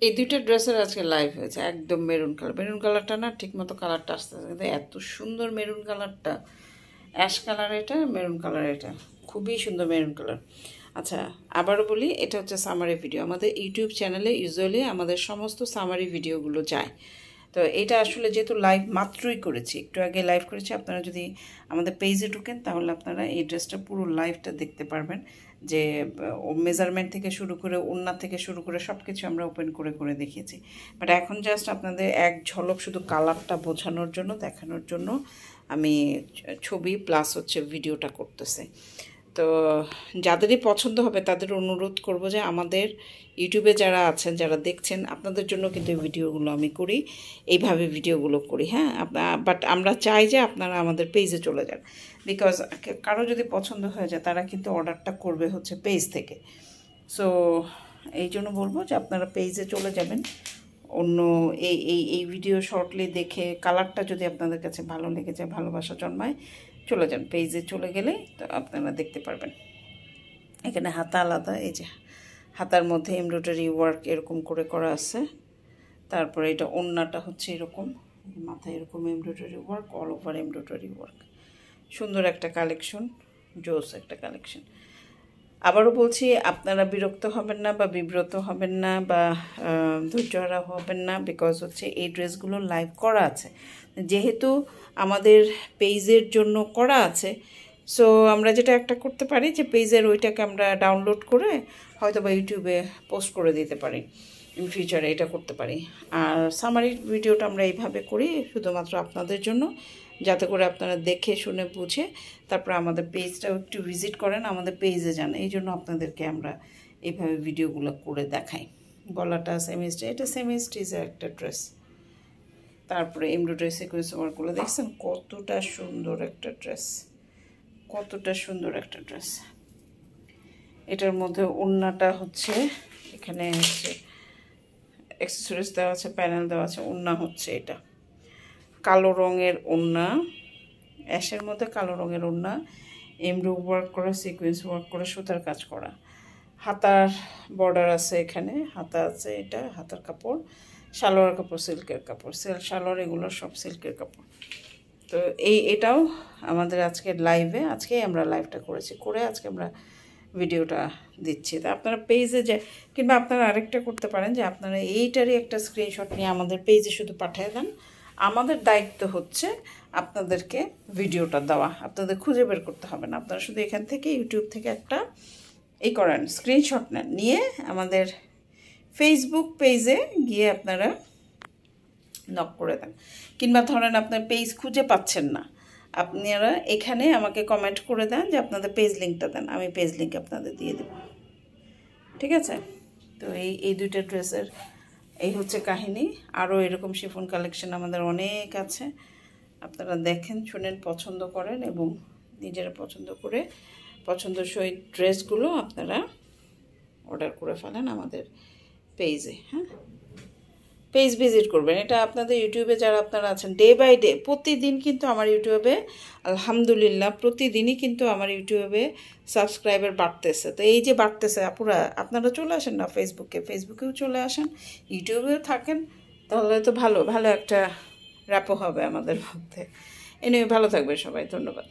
এই দুইটা ড্রেসের আজকে লাইভ হয়েছে, একদম মেরুন কালার। মেরুন কালারটা না ঠিক মতো কালারটা আসতেছে, কিন্তু এত সুন্দর মেরুন কালারটা। অ্যাশ কালার এটা, মেরুন কালার এটা, খুবই সুন্দর মেরুন কালার। আচ্ছা, আবারও বলি, এটা হচ্ছে সামারি ভিডিও। আমাদের ইউটিউব চ্যানেলে ইউজুয়ালি আমাদের সমস্ত সামারি ভিডিওগুলো যায়। তো এটা আসলে যেহেতু লাইভ মাত্রই করেছি, একটু আগে লাইভ করেছি, আপনারা যদি আমাদের পেজে ঢুকেন তাহলে আপনারা এই ড্রেসটা পুরো লাইভটা দেখতে পারবেন, যে মেজারমেন্ট থেকে শুরু করে ওড়না থেকে শুরু করে সব কিছু আমরা ওপেন করে করে দেখিয়েছি। বাট এখন জাস্ট আপনাদের এক ঝলক শুধু কালারটা বোঝানোর জন্য, দেখানোর জন্য আমি ছবি প্লাস হচ্ছে ভিডিওটা করতেছি। তো যাদেরই পছন্দ হবে তাদের অনুরোধ করব যে আমাদের ইউটিউবে যারা আছেন, যারা দেখছেন, আপনাদের জন্য কিন্তু এই ভিডিওগুলো আমি করি, এইভাবে ভিডিওগুলো করি। হ্যাঁ, বাট আমরা চাই যে আপনারা আমাদের পেজে চলে যান, বিকজ কারো যদি পছন্দ হয়ে যায় তারা কিন্তু অর্ডারটা করবে হচ্ছে পেজ থেকে। সো এই জন্য বলবো যে আপনারা পেজে চলে যাবেন। অন্য এই ভিডিও শর্টলি দেখে কালারটা যদি আপনাদের কাছে ভালো লেগে যায়, ভালোবাসা জন্মায়, চলে যান পেজে। চলে গেলে তো আপনারা দেখতে পারবেন। এখানে হাতা আলাদা, এই যে হাতার মধ্যে এমব্রয়ডারি ওয়ার্ক এরকম করে করা আছে। তারপরে এটা ওড়নাটা হচ্ছে এরকম, মাথায় এরকম embroidery work, all over embroidery work. সুন্দর একটা কালেকশন, জোস একটা কালেকশন। আবারও বলছি, আপনারা বিরক্ত হবেন না বা বিব্রত হবেন না বা ধৈর্যহারা হবেন না, বিকজ হচ্ছে এই ড্রেসগুলো লাইভ করা আছে, যেহেতু আমাদের পেজের জন্য করা আছে। সো আমরা যেটা একটা করতে পারি যে পেজের ওইটাকে আমরা ডাউনলোড করে হয়তো বা ইউটিউবে পোস্ট করে দিতে পারি, ইন ফিউচারে এটা করতে পারি। আর সামারি ভিডিওটা আমরা এইভাবে করি শুধুমাত্র আপনাদের জন্য, যাতে করে আপনারা দেখে শুনে বুঝে তারপর আমাদের পেজটাও একটু ভিজিট করেন, আমাদের পেজে যান। এই জন্য আপনাদেরকে আমরা এইভাবে ভিডিওগুলো করে দেখাই। গলাটা সেমিস্ট, এটা সেমিস্টিজের একটা ড্রেস। তারপরে এমব্রয়ডারি সিকোয়েন্স ওয়ার্কগুলো দেখছেন, কতটা সুন্দর একটা ড্রেস, কতটা সুন্দর একটা ড্রেস। এটার মধ্যে ওড়নাটা হচ্ছে, এখানে হচ্ছে অ্যাক্সেসরিজ দেওয়া আছে, প্যানেল দেওয়া আছে। ওড়না হচ্ছে এটা কালো রঙের ওড়না, অ্যাশের মধ্যে কালো রঙের ওড়না, এমব্রো ওয়ার্ক করা, সিকোয়েন্স ওয়ার্ক করে, সুতার কাজ করা। হাতার বর্ডার আছে, এখানে হাতা আছে, এটা হাতার কাপড়। সালোয়ার কাপড় সিল্কের কাপড়, সালোয়ার এগুলো সব সিল্কের কাপড়। তো এটাও আমাদের আজকে লাইভে, আজকেই আমরা লাইভটা করেছি, করে আজকে আমরা ভিডিওটা দিচ্ছি। তো আপনারা পেজে যে, কিংবা আপনারা আরেকটা করতে পারেন যে আপনারা এইটারই একটা স্ক্রিনশট নিয়ে আমাদের পেজে শুধু পাঠিয়ে দেন। আমাদের দায়িত্ব হচ্ছে আপনাদেরকে ভিডিওটা দেওয়া, আপনাদের খুঁজে বের করতে হবে না। আপনারা শুধু এখান থেকে ইউটিউব থেকে একটা করেন, স্ক্রিনশট নেন, নিয়ে আমাদের ফেসবুক পেজে গিয়ে আপনারা নক করে দেন। কিংবা ধরেন আপনার পেজ খুঁজে পাচ্ছেন না, আপনারা এখানে আমাকে কমেন্ট করে দেন যে আপনাদের পেজ লিঙ্কটা দেন, আমি পেজ লিঙ্ক আপনাদের দিয়ে দেব। ঠিক আছে? তো এই দুইটা ড্রেসের এই হচ্ছে কাহিনী। আরও এরকম শিফন কালেকশন আমাদের অনেক আছে, আপনারা দেখেন, শুনেন, পছন্দ করেন এবং নিজেরা পছন্দ করে পছন্দসই ড্রেসগুলো আপনারা অর্ডার করে ফেলেন আমাদের পেজে। হ্যাঁ, পেজ ভিজিট করবেন। এটা আপনাদের ইউটিউবে যারা আপনারা আছেন, ডে বাই ডে প্রতিদিন কিন্তু আমার ইউটিউবে আলহামদুলিল্লাহ প্রতিদিনই কিন্তু আমার ইউটিউবে সাবস্ক্রাইবার বাড়তেছে। তো এই যে বাড়তেছে, আপনারা চলে আসেন না ফেসবুকেও চলে আসেন, ইউটিউবেও থাকেন, তাহলে তো ভালো একটা র্যাপো হবে আমাদের মধ্যে। এনে ভালো থাকবে সবাই, ধন্যবাদ।